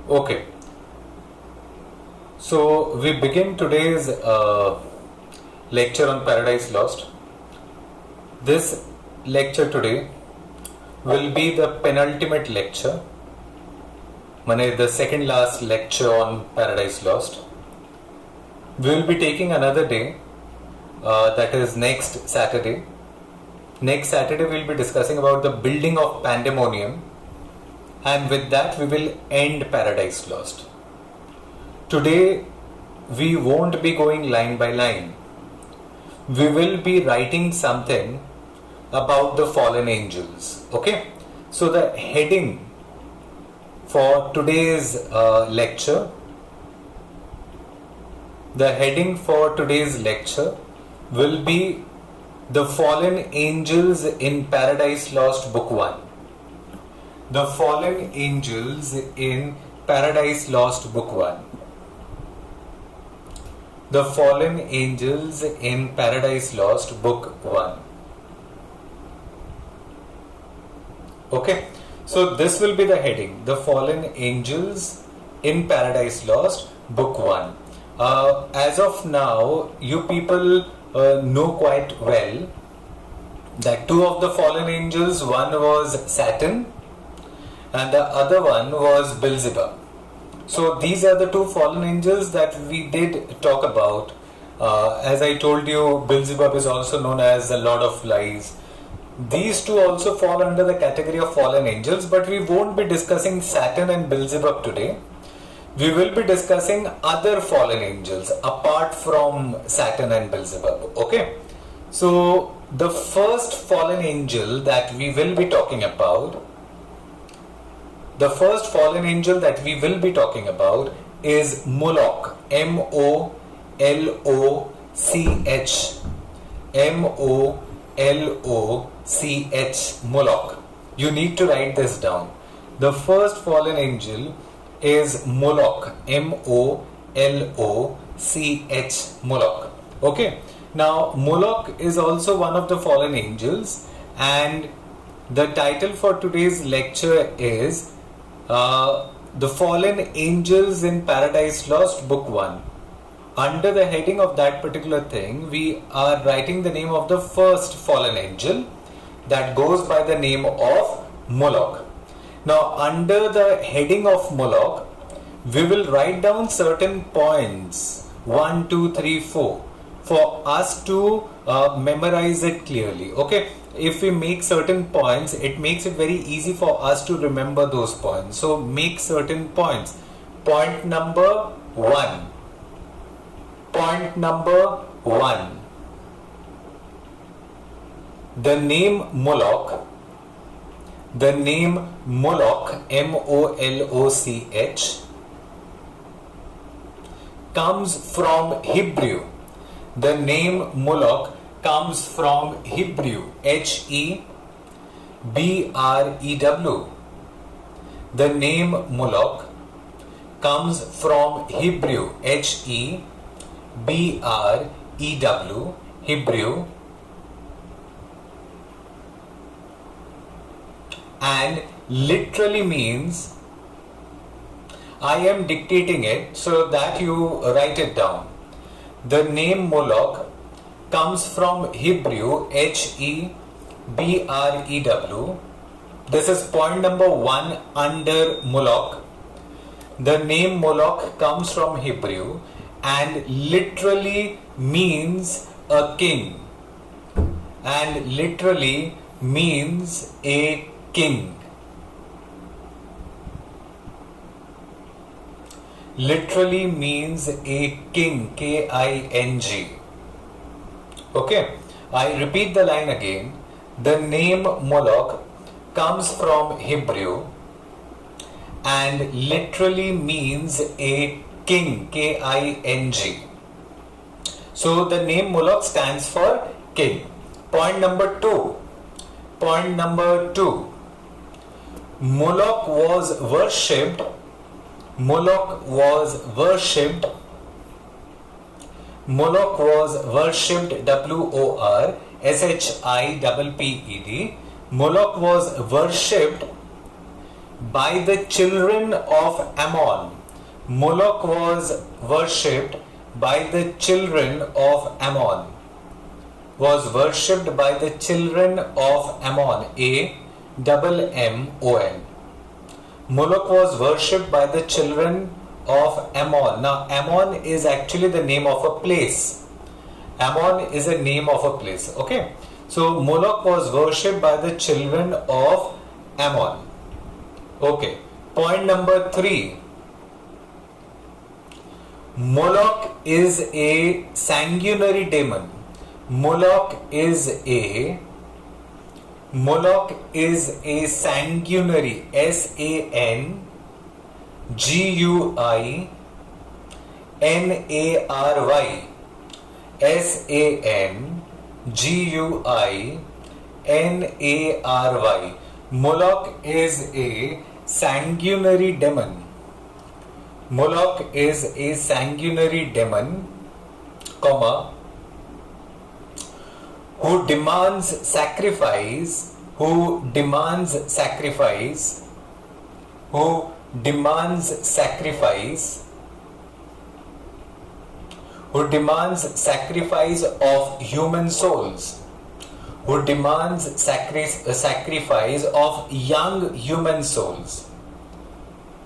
Okay, so we begin today's lecture on Paradise Lost. This lecture today will be the penultimate lecture, the second last lecture on Paradise Lost. We will be taking another day, that is next Saturday. Next Saturday we will be discussing about the building of Pandemonium, and with that we will end Paradise Lost. Today we won't be going line by line. We will be writing something about the fallen angels. Okay, so the heading for today's lecture will be The Fallen Angels in Paradise Lost Book 1. The Fallen Angels in Paradise Lost Book 1. The Fallen Angels in Paradise Lost Book 1. Okay, so this will be the heading, The Fallen Angels in Paradise Lost Book 1. As of now, you people know quite well that two of the fallen angels, one was Saturn and the other one was Beelzebub. So these are the two fallen angels that we did talk about. As I told you, Beelzebub is also known as the Lord of Lies. These two also fall under the category of fallen angels, but we won't be discussing Saturn and Beelzebub today. We will be discussing other fallen angels apart from Saturn and Beelzebub. Okay, so the first fallen angel that we will be talking about, is Moloch. M-O-L-O-C-H. M-O-L-O-C-H. Moloch. You need to write this down. The first fallen angel is Moloch. M-O-L-O-C-H. Moloch. Okay. Now Moloch is also one of the fallen angels, and the title for today's lecture is The Fallen Angels in Paradise Lost Book 1. Under the heading of that particular thing, we are writing the name of the first fallen angel that goes by the name of Moloch. Now under the heading of Moloch, we will write down certain points 1, 2, 3, 4 for us to memorize it clearly. Okay, if we make certain points, it makes it very easy for us to remember those points. So make certain points. Point number 1. Point number 1. The name Moloch, M-O-L-O-C-H, comes from Hebrew. The name Moloch comes from Hebrew, H-E-B-R-E-W. The name Moloch comes from Hebrew, H-E-B-R-E-W, Hebrew, and literally means, I am dictating it so that you write it down. The name Moloch comes from Hebrew, H-E-B-R-E-W. This is point number 1 under Moloch. The name Moloch comes from Hebrew and literally means a king. And literally means a king. Literally means a king, K-I-N-G. Okay, I repeat the line again. The name Moloch comes from Hebrew and literally means a king, K-I-N-G. So the name Moloch stands for king. Point number 2. Moloch was worshipped. Moloch was worshipped, W-O-R-S-H-I-P-P-E-D. Moloch was worshipped by the children of Ammon. Moloch was worshipped by the children of Ammon. Was worshipped by the children of Ammon. Ammon. Moloch was worshipped by the children of Ammon. Now, Ammon is actually the name of a place. Ammon is a name of a place. Okay. So, Moloch was worshipped by the children of Ammon. Okay. Point number 3. Moloch is a sanguinary demon. Moloch is a sanguinary, SANGUINARY, SANGUINARY. Moloch is a sanguinary demon. Moloch is a sanguinary demon, comma, who demands sacrifice, who demands sacrifice of human souls, who demands sacrifice of young human souls,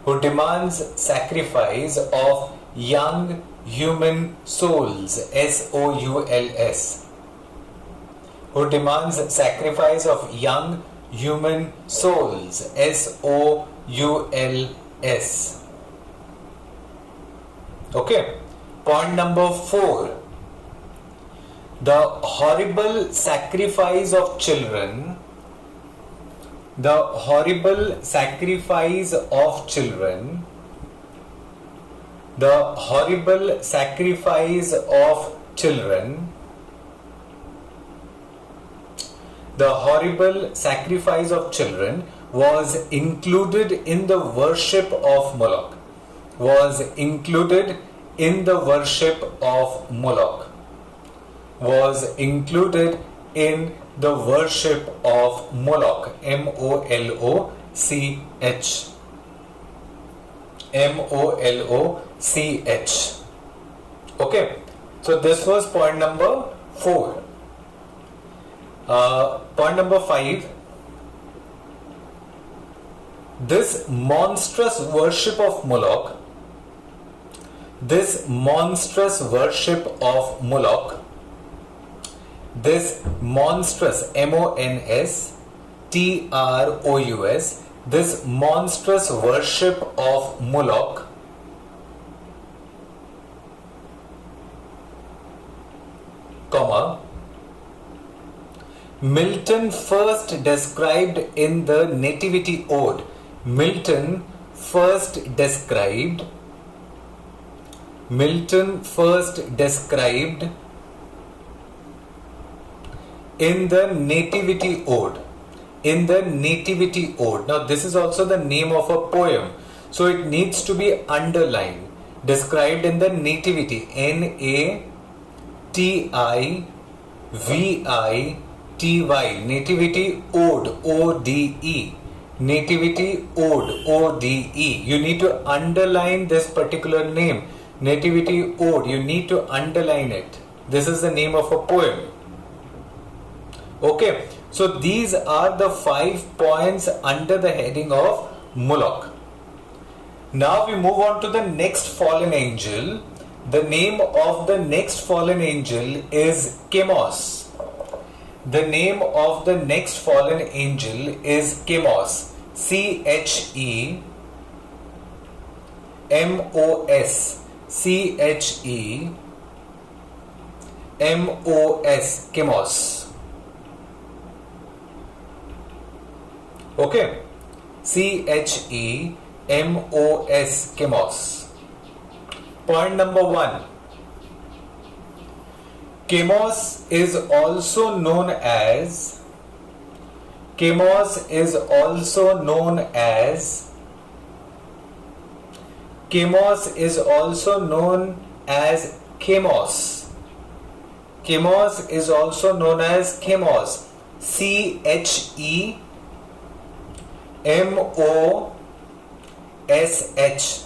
who demands sacrifice of young human souls, SOULS, who demands sacrifice of young human souls, SOULS. Okay. Point number 4. The horrible sacrifice of children, the horrible sacrifice of children, the horrible sacrifice of children, the horrible sacrifice of children was included in the worship of Moloch, was included in the worship of Moloch, was included in the worship of Moloch, MOLOCH, MOLOCH. Okay, so this was point number 4. Point number 5. This monstrous worship of Moloch, this monstrous worship of Moloch, this monstrous, MONSTROUS, this monstrous worship of Moloch comma, Milton first described in the Nativity Ode. Milton first described in the Nativity Ode. In the Nativity Ode. Now this is also the name of a poem, so it needs to be underlined. Described in the Nativity, NATIVITY, Nativity Ode, ODE. Nativity Ode, ODE. You need to underline this particular name. Nativity Ode, you need to underline it. This is the name of a poem. Okay, so these are the 5 points under the heading of Moloch. Now we move on to the next fallen angel. The name of the next fallen angel is Chemos. The name of the next fallen angel is Chemos. CHEMOS. CHEMOS. Chemos. Okay. CHEMOS. Chemos. Point number 1. Chemos is also known as Chemos is also known as Chemos. Chemos is also known as Chemos. Chemos is also known as Chemos. CHEMOS. CHEMOSH.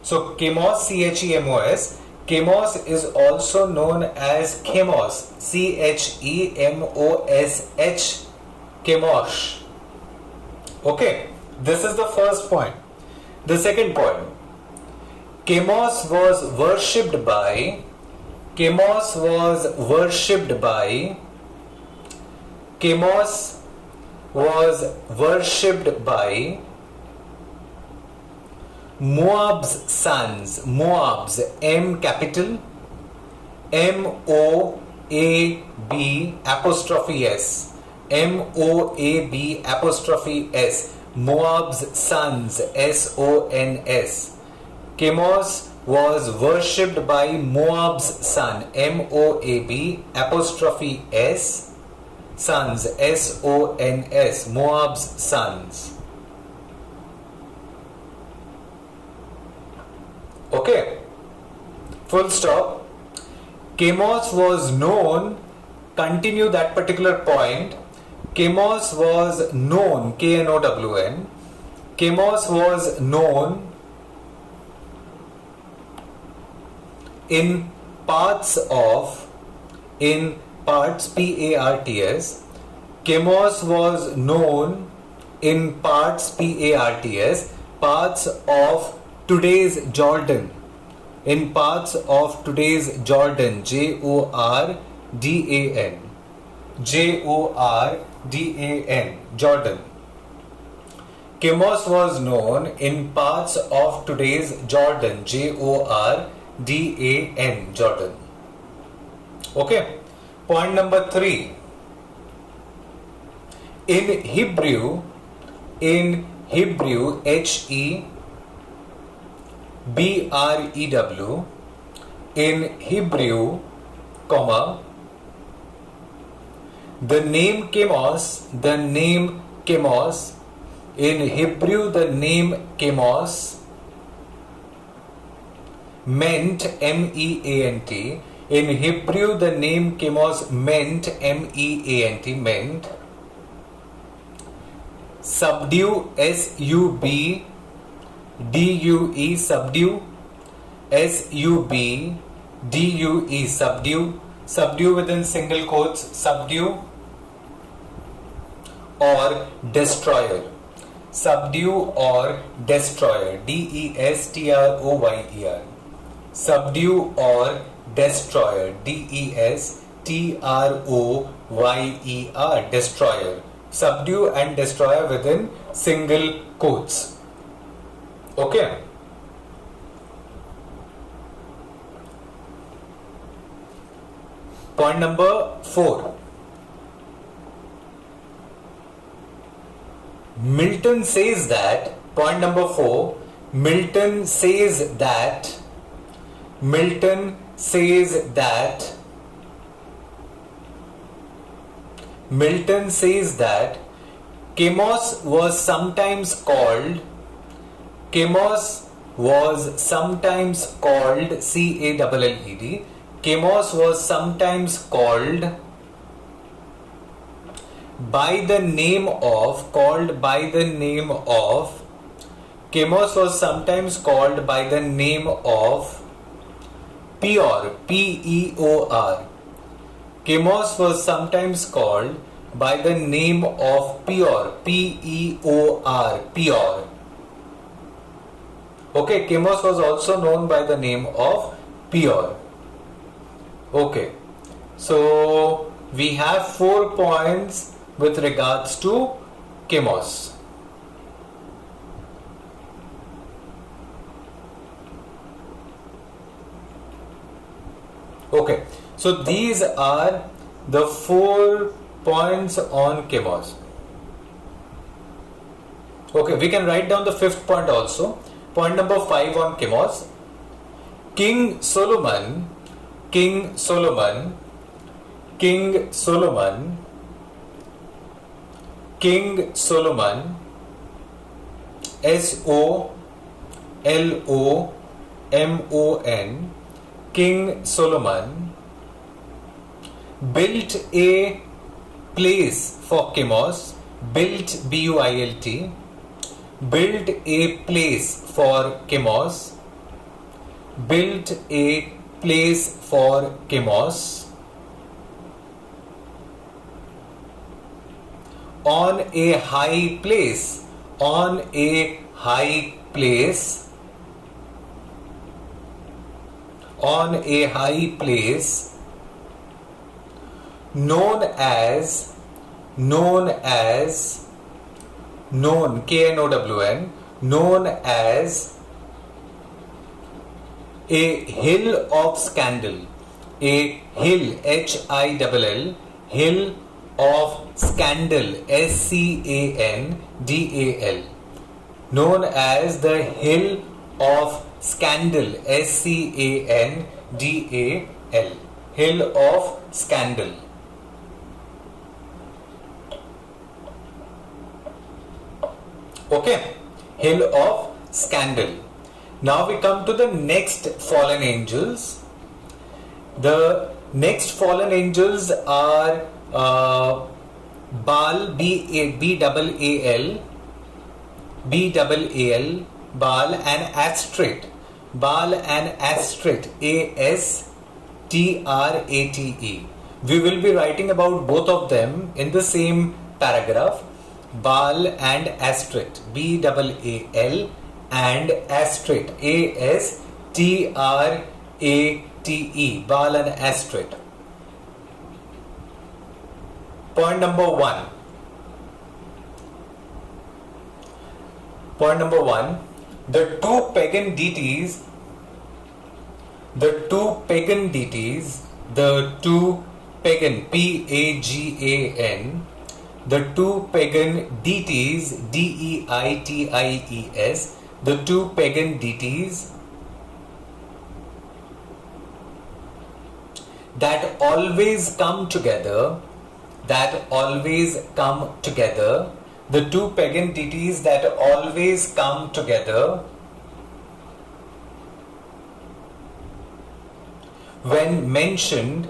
So chemos, CHEMOS. Chemos is also known as chemos, CHEMOSH, chemosh. Okay, this is the first point. The second point, chemos was worshipped by Moab's sons. Moab's, M capital, MOAB apostrophe S. MOAB apostrophe S. Moab's sons, SONS. Chemos was worshipped by Moab's son, MOAB apostrophe S, sons, SONS, Moab's sons. Okay, full stop. Chemos was known, continue that particular point. Chemos was known, KNOWN. Chemos was known in parts, PARTS. Chemos was known in parts, parts of today's Jordan. In parts of today's Jordan, JORDAN. Jordan. Chemos was known in parts of today's Jordan, JORDAN, Jordan. Okay. Point number 3. In Hebrew, HEBREW, in Hebrew, comma, the name chemos, in Hebrew the name chemos meant, MEANT, in Hebrew the name chemos meant, MEANT, meant subdue, SUBDUE, subdue, SUBDUE, subdue within single quotes, subdue, or destroyer, subdue or destroyer, DESTROYER, subdue or destroyer, DESTROYER, destroyer, subdue and destroyer within single quotes. Okay. Point number 4. Milton says that, point number 4, Milton says that chemos was sometimes called, chemos was sometimes called by the name of, chemos was sometimes called by the name of Peor, P-E-O-R. Chemos was sometimes called by the name of Peor, P-E-O-R, Peor. Okay, chemos was also known by the name of Peor. Okay, so we have 4 points with regards to chemos. Okay, so these are the 4 points on chemos. Okay, we can write down the 5th point also. Point number 5 on chemos. King Solomon, S-O-L-O-M-O-N, King Solomon built a place for Chemos. Built, B-U-I-L-T. Built a place for Chemos. Built a place for Chemos. On a high place. On a high place. On a high place. Known as, K-N-O-W-N, known as a hill of scandal. A hill, H-I-L-L, hill of scandal, S-C-A-N-D-A-L. Known as the hill of scandal, S-C-A-N-D-A-L. Hill of scandal. Okay, hill of scandal. Now we come to the next fallen angels. The next fallen angels are Baal, B-A-L-L, Baal, and Astrit. Baal and Astrit, A-S-T-R-A-T-E. We will be writing about both of them in the same paragraph. Baal and Astrit, B-A-L and Astrit, A-S-T-R-A-T-E, Baal and Astrit. Point number one. Point number one, the two pagan deities, P-A-G-A-N, the two pagan deities, D-E-I-T-I-E-S, the two pagan deities that always come together, the two pagan deities that always come together when mentioned,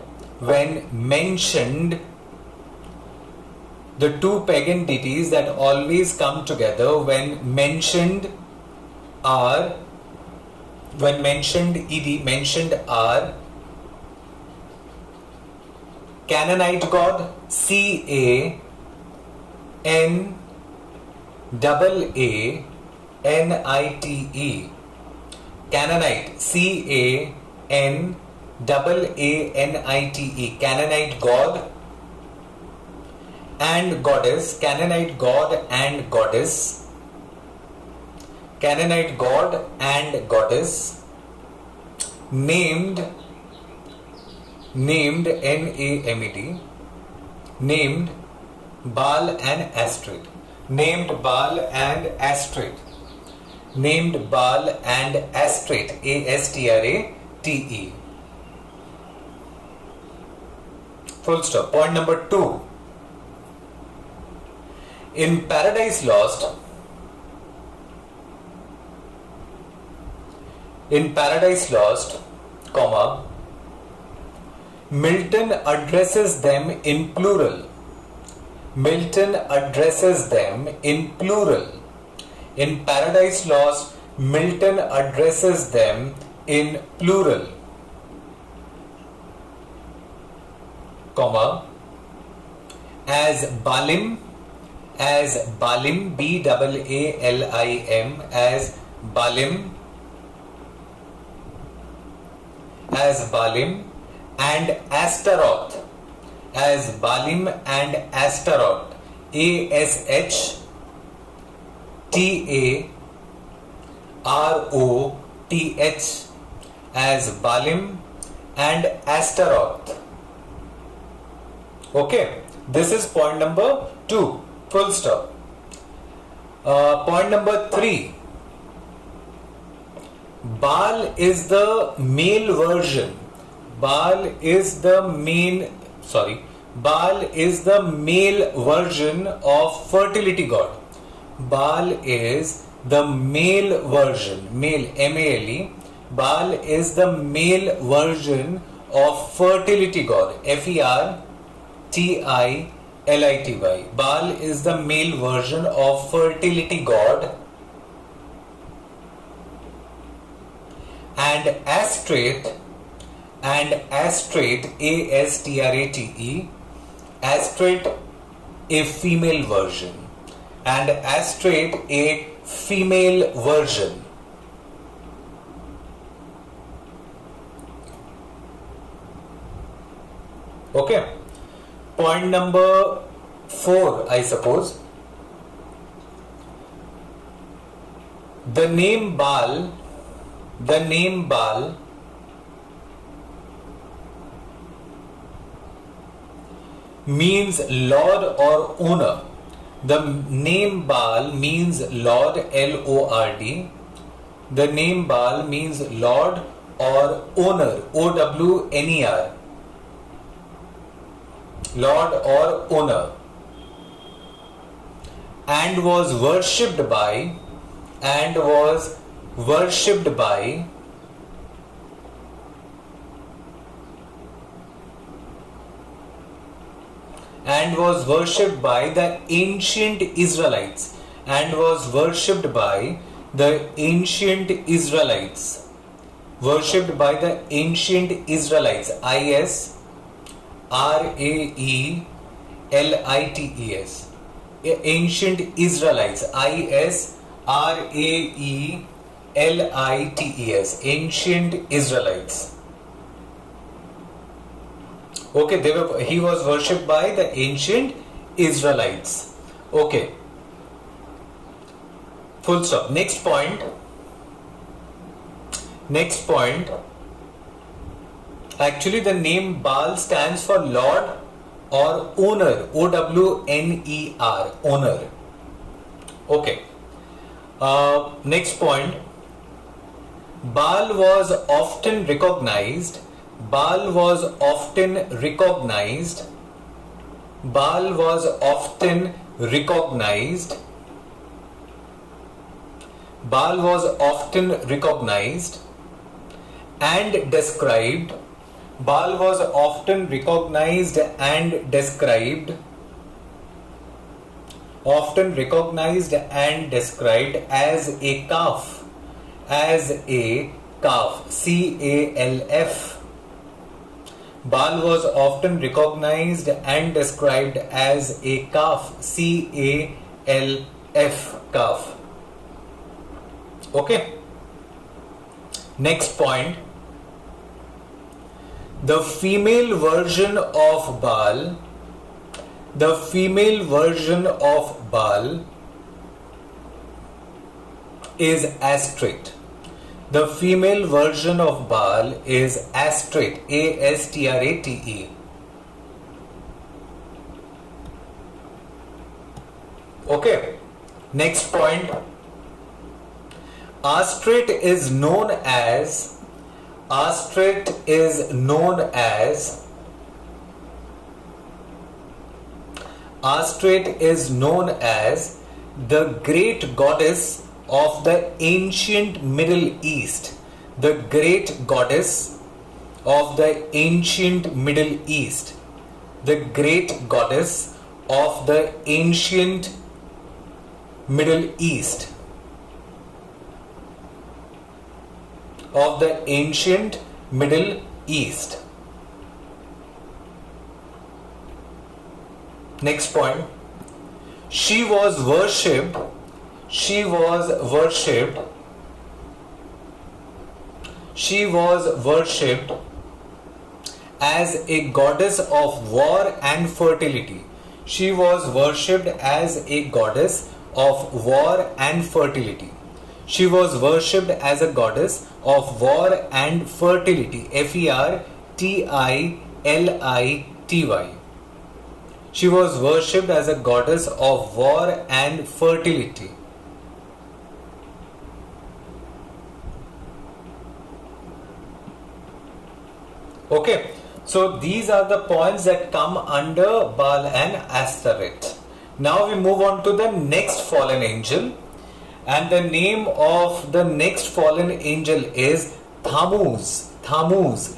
the two pagan deities that always come together when mentioned are, Canaanite god, C-A-N-A-A-N-I-T-E, Canaanite, C-A-N-A-A-N-I-T-E, Canaanite god and goddess, Canaanite god and goddess, Canaanite god and goddess, named N-A-M-E-D, named Baal and Astrid, named Baal and Astrid, named Baal and Astrid, A-S-T-R-A-T-E. Full stop. Point number two. In Paradise Lost, comma, Milton addresses them in plural. In Paradise Lost, Milton addresses them in plural, comma, as Baalim, B-A-A-L-I-M, as Baalim, and Astaroth, as Baalim and Astaroth, A-S-H-T-A-R-O-T-H, as Baalim and Astaroth. Okay, this is point number 2. Full stop. Point number 3. Baal is the male version. Baal is the male version of fertility god. Baal is the male version, M-A-L-E. Baal is the male version of fertility god, F-E-R-T-I-L-I-T-Y. Lity. Baal is the male version of fertility god, and Astrate, Astrate, Astrate, a female version, and Astrate, a female version. Okay. Point number 4, I suppose. The name Baal means Lord or owner. The name Baal means Lord, Lord. The name Baal means Lord or owner, Owner. Lord or owner. And was worshipped by, the ancient Israelites, worshipped by the ancient Israelites, ISRAELITES, ancient Israelites, ISRAELITES, ancient Israelites. Okay, he was worshipped by the ancient Israelites. Okay, full stop. Next point. Actually, the name Baal stands for Lord or owner, OWNER, owner. Okay. Next point. Baal was often recognized and described as a calf, CALF. Baal was often recognized and described as a calf, CALF, calf. Okay. Next point. The female version of Baal is Astrate. The female version of Baal is Astrate, ASTRATE. Okay. Next point. Astrate is known as the great goddess of the ancient Middle East. The great goddess of the ancient Middle East. The great goddess of the ancient Middle East. Of the ancient Middle East. Next point. She was worshipped as a goddess of war and fertility. She was worshipped as a goddess of war and fertility. She was worshipped as a goddess of war and fertility. FERTILITY. She was worshipped as a goddess of war and fertility. Okay, so these are the points that come under Baal and Ashtoreth. Now we move on to the next fallen angel, and the name of the next fallen angel is Tammuz. THAMMUZ.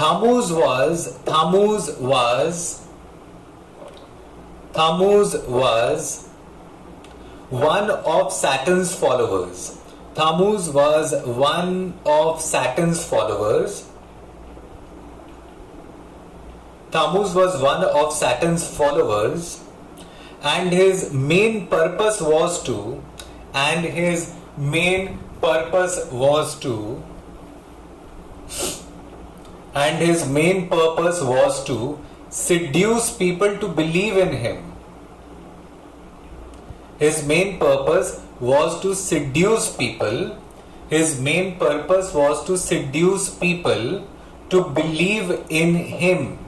Thammuz was one of Saturn's followers. Thammuz was one of Saturn's followers. Thammuz was one of Saturn's followers, and his main purpose was to seduce people to believe in him. His main purpose was to seduce people. His main purpose was to seduce people to believe in him.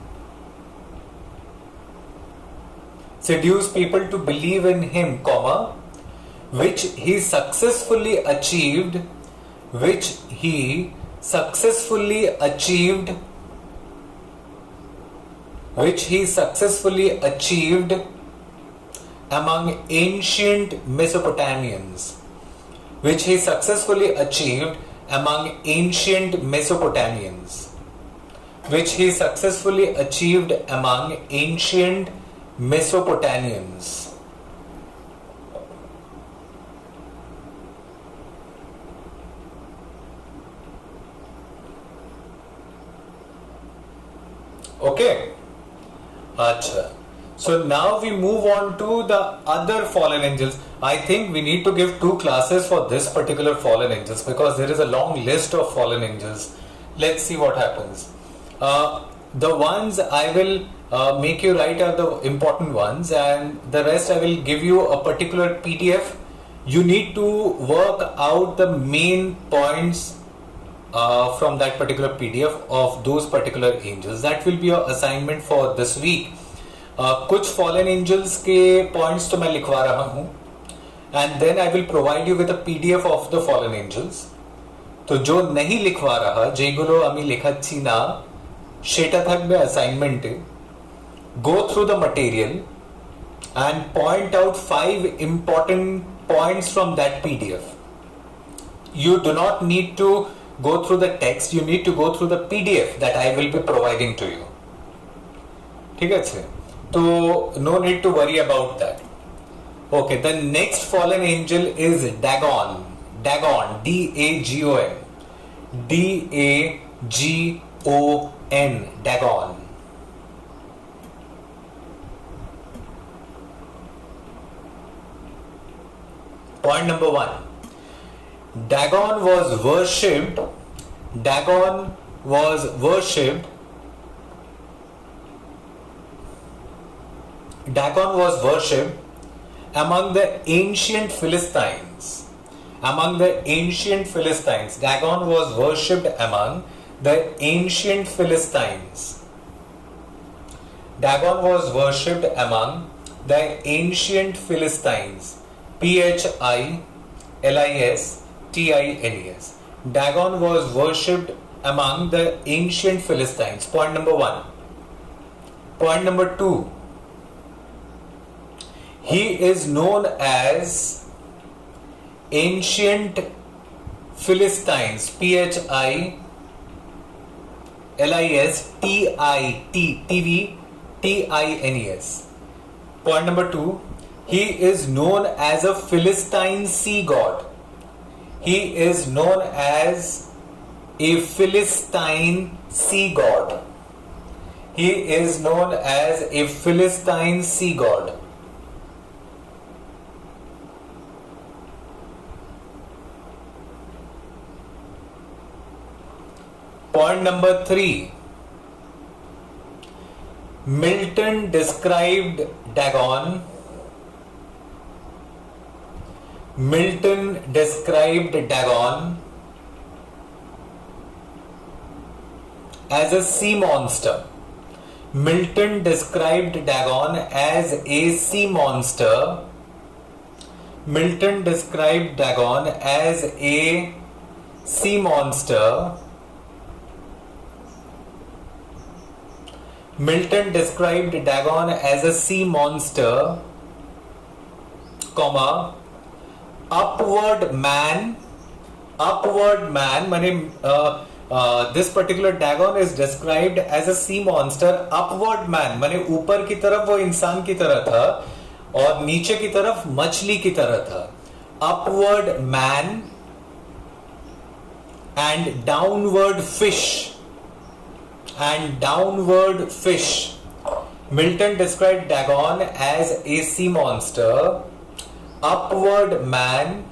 Seduce people to believe in him, comma, which he successfully achieved among ancient Mesopotamians. Okay. Acha. So now we move on to the other fallen angels. I think we need to give 2 classes for this particular fallen angels because there is a long list of fallen angels. Let's see what happens. The ones I will make you write are the important ones, and the rest I will give you a particular PDF. You need to work out the main points from that particular PDF of those particular angels. That will be your assignment for this week. कुछ fallen angels के points तो मैं लिखवा रहा हूं, and then I will provide you with a PDF of the fallen angels. तो जो नहीं लिखवा रहा जेगुलो আমি লেখাচ্ছি না সেটা থাকবে অ্যাসাইনমেন্টে. Go through the material and point out 5 important points from that PDF. You do not need to go through the text, you need to go through the PDF that I will be providing to you. ठीक है? So no need to worry about that. Okay, the next fallen angel is Dagon. Dagon, D-A-G-O-N. D-A-G-O-N. Dagon. Point number 1. Dagon was worshipped among the ancient Philistines. Dagon was worshipped among the ancient Philistines. P-H-I-L-I-S-T-I-N-E-S. Dagon was worshipped among the ancient Philistines. Point number 1. Point number 2. He is known as ancient Philistines. P-H-I-L-I-S-T-I-T-V-T-I-N-E-S. Point number 2. He is known as a Philistine sea god. He is known as a Philistine sea god. He is known as a Philistine sea god. Point number 3. Milton described Dagon as a sea monster. Milton described Dagon as a sea monster. Milton described Dagon as a sea monster. Milton described Dagon as a sea monster, comma, upward man माने this particular Dagon is described as a sea monster, upward man, माने ऊपर की तरफ वो इंसान की तरह था और नीचे की तरफ मछली की तरह था. Upward man and downward fish. And downward fish. Milton described Dagon as a sea monster, upward man,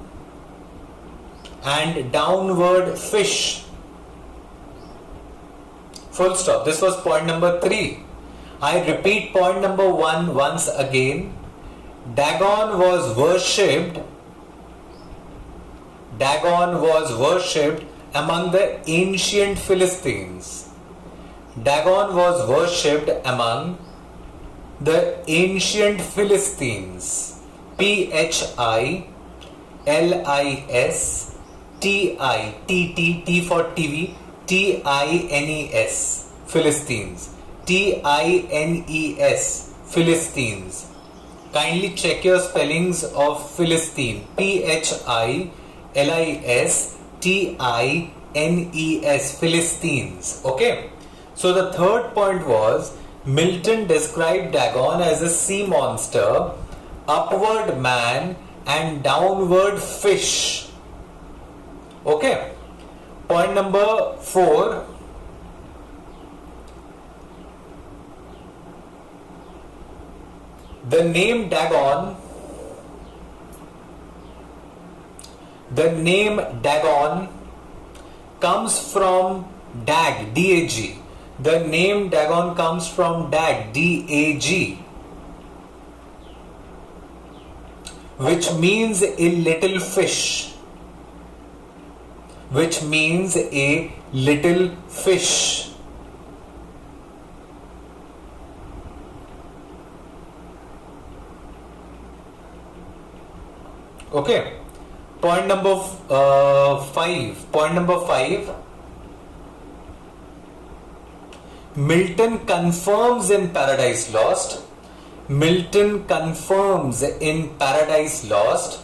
and downward fish. Full stop. This was point number 3. I repeat point number 1 once again. Dagon was worshipped. Dagon was worshipped among the ancient Philistines. Dagon was worshipped among the ancient Philistines. Philistines. T for TV. Tines. Philistines. Tines. Philistines. Kindly check your spellings of Philistine. Philistines. Philistines. Okay. So the third point was Milton described Dagon as a sea monster, upward man, and downward fish. Okay. Point number 4. The name Dagon comes from Dag, D-A-G. The name Dagon comes from Dag, D-A-G, which means a little fish. Which means a little fish. Okay. Point number 5. Point number 5. Milton confirms in Paradise Lost. Milton confirms in Paradise Lost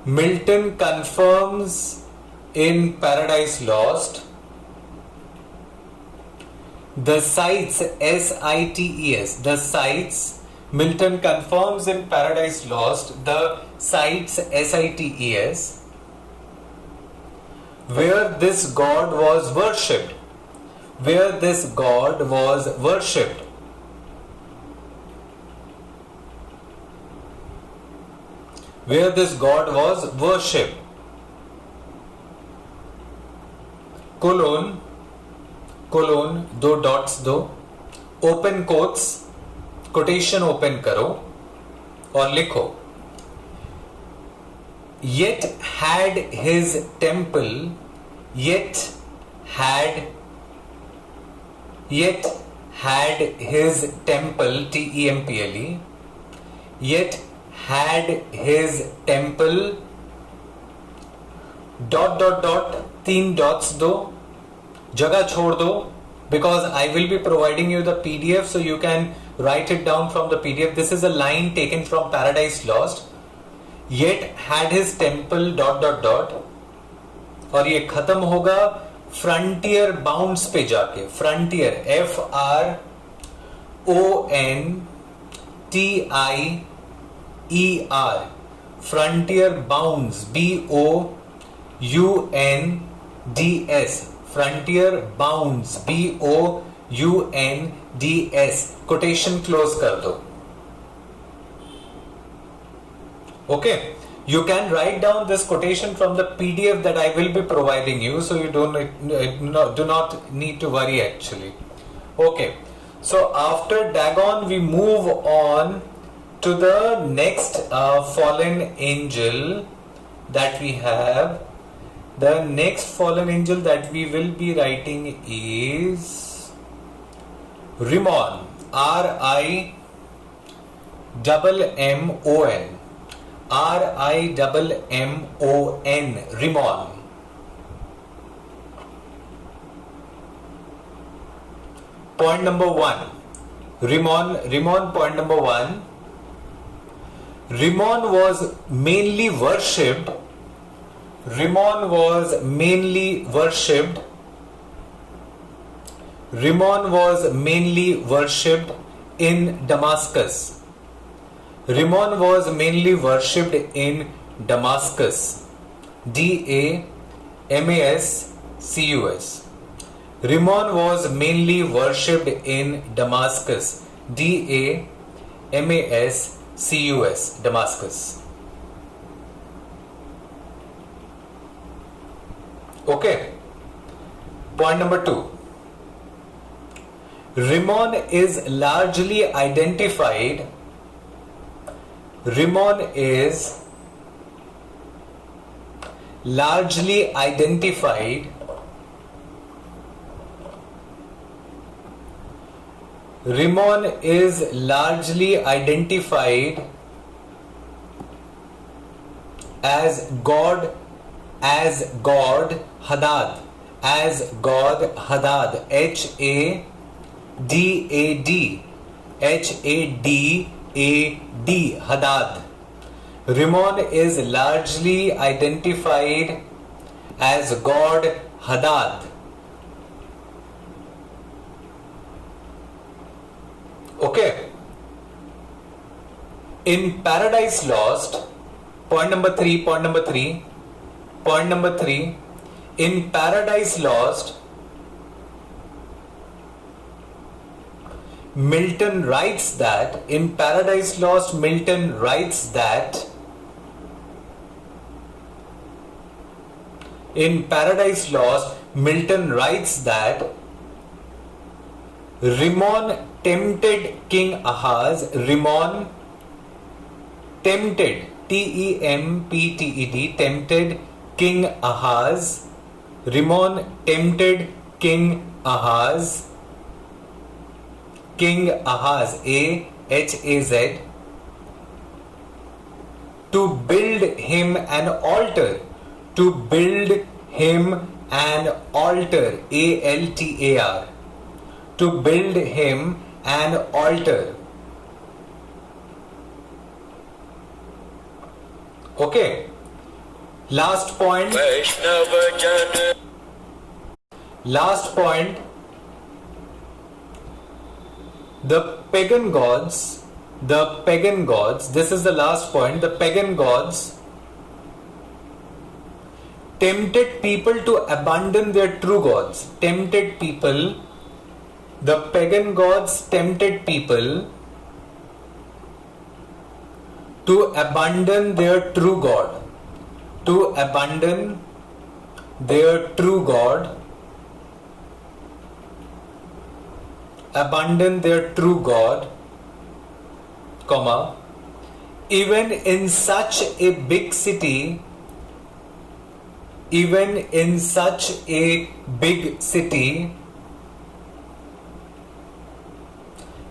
Milton confirms in Paradise Lost the sites, S-I-T-E-S, the sites. Milton confirms in Paradise Lost the sites, S-I-T-E-S, where this god was worshipped. Where this god was worshipped. Where this god was worshipped. Colon, दो dots दो, open quotes, quotation open करो और लिखो. Yet had his temple, yet had his temple, T-E-M-P-L-E, yet had his temple, ... 3 dots दो, जगह छोड़ दो, because I will be providing you the PDF so you can write it down from the PDF. This is a line taken from Paradise Lost. Yet had his temple ... और ये खत्म होगा frontier bounds पे जाके. Frontier FRONTIER, frontier bounds, BOUNDS, frontier bounds, BOUNDS. Quotation close कर दो. Okay. You can write down this quotation from the PDF that I will be providing you, so you do not need to worry actually. Okay, so after Dagon we move on to the next fallen angel that we have. The next fallen angel that we will be writing is Rimmon, R-I-M-M-O-N. R-I-M-M-O-N, Rimmon. Point number 1. Rimmon, point number 1. Rimmon was mainly worshipped Rimmon was mainly worshipped. Rimmon was mainly worshipped in Damascus. Rimmon was mainly worshipped in Damascus. Damascus. Rimmon was mainly worshipped in Damascus. Damascus. Damascus. Okay. Point number 2. Rimmon is largely identified. Rimmon is largely identified Rimmon is largely identified as God Hadad, as God Hadad, Hadad, Hadad. Rimmon is largely identified as God Hadad. Okay. In Paradise Lost, point number three, in Paradise Lost, Milton writes that, in Paradise Lost, Milton writes that, in Paradise Lost, Milton writes that Rimmon tempted King Ahaz. Rimmon tempted, Tempted, tempted King Ahaz. Rimmon tempted King Ahaz. King Ahaz, Ahaz, to build him an altar. To build him an altar, Altar. To build him an altar. Okay. Last point. Last point. The pagan gods. This is the last point. The pagan gods tempted people to abandon their true gods. Tempted people. The pagan gods tempted people to abandon their true God. To abandon their true God. Abandon their true God, comma, even in such a big city, even in such a big city,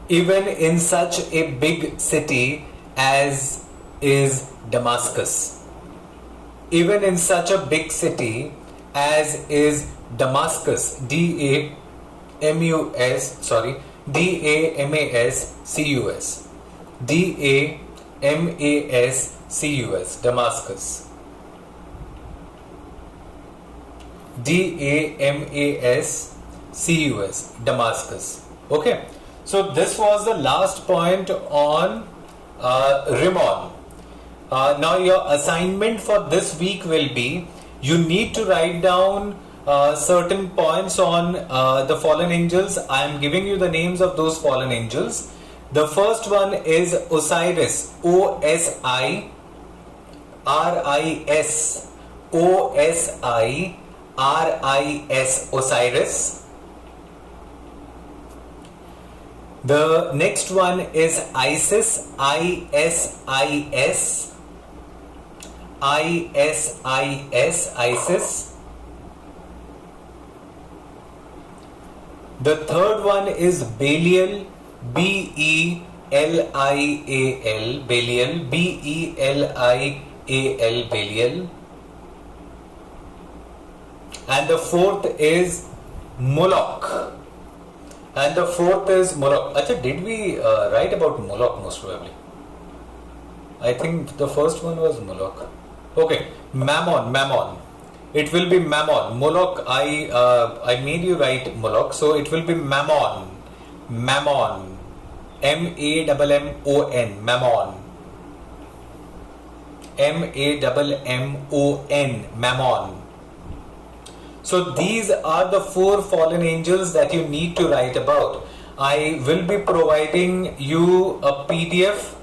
even in such a big city as is Damascus. Even in such a big city as is Damascus, Damascus, Damascus, Damascus, Damascus. Okay, so this was the last point on Rimmon. Now your assignment for this week will be, you need to write down certain points on the fallen angels. I am giving you the names of those fallen angels. The first one is Osiris, Osiris, Osiris. The next one is Isis, Isis. The third one is Belial, Belial, Belial, Belial. And the fourth is Moloch. Achha, did we write about Moloch most probably? I think the first one was Moloch. Okay, Mammon. it will be Mammon. Moloch, I made you write Moloch, so it will be Mammon. Mammon. M-A-M-M-O-N. Mammon. M-A-M-M-O-N. Mammon. So these are the 4 fallen angels that you need to write about. I will be providing you a PDF.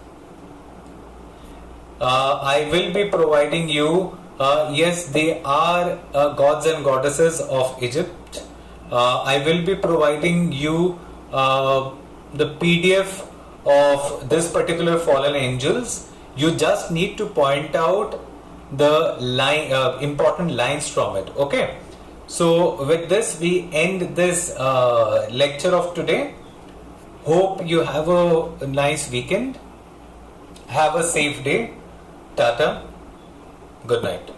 I will be providing you, yes, they are gods and goddesses of Egypt. I will be providing you the PDF of this particular fallen angels. You just need to point out the important lines from it. Okay. So with this, we end this lecture of today. Hope you have a nice weekend. Have a safe day. Tata. Good night.